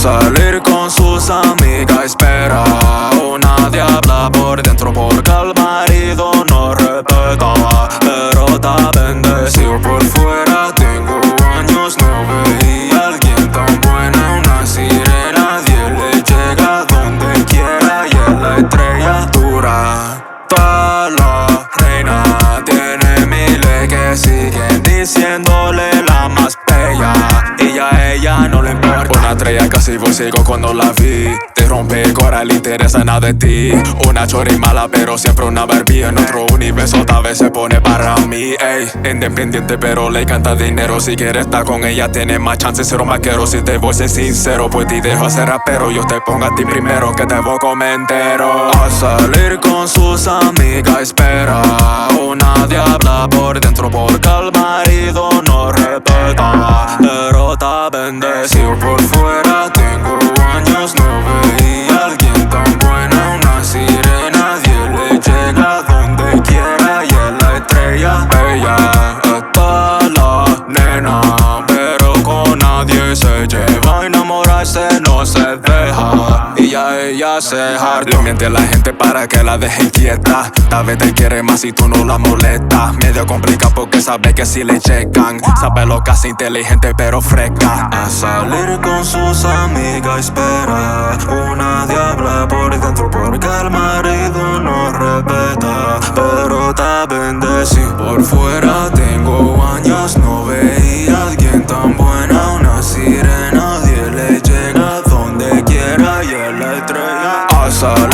salir con sus amigas, espera. Nadie habla por dentro porque el marido no respeta. Pero está bendecido por fuera. Tengo años, no veía a alguien tan buena. Una sirena, nadie le llega donde quiera. Y es la estrella dura. Toda la reina tiene miles que siguen diciéndole la más bella. Y a ella no le importa. Una estrella casi voy ciego cuando la vi. Te rompe el corazón, le interesa nada de ti. Una chori mala pero siempre una Barbie. En otro universo tal vez se pone para mí, ey. Independiente pero le encanta dinero. Si quieres estar con ella tienes más chances ser un vaquero. Si te voy a ser sincero pues te dejo ser rapero. Yo te pongo a ti primero que te voy como entero. A salir con sus amigas, espera. Nadie habla por dentro porque el marido no respeta. Pero está bendecido por fuera. Tengo años, no veía a alguien tan buena. Una sirena, nadie le llega donde quiera. Y es la estrella bella. Está la nena, pero con nadie se lleva. Enamorarse no se deja. Y a ella se harta. Le miente a la gente para que la deje quieta. Tal vez te quiere más si tú no la molestas. Medio complicado porque sabe que si le checan. Sabe lo que hace inteligente pero fresca. A salir con sus amigas, espera. Nadie habla por dentro porque el marido no respeta. Pero está bendecido por fuera. Tengo años, no veía a alguien tan buena. Una sirena, nadie le llega donde quiera. Y es la estrella. A salir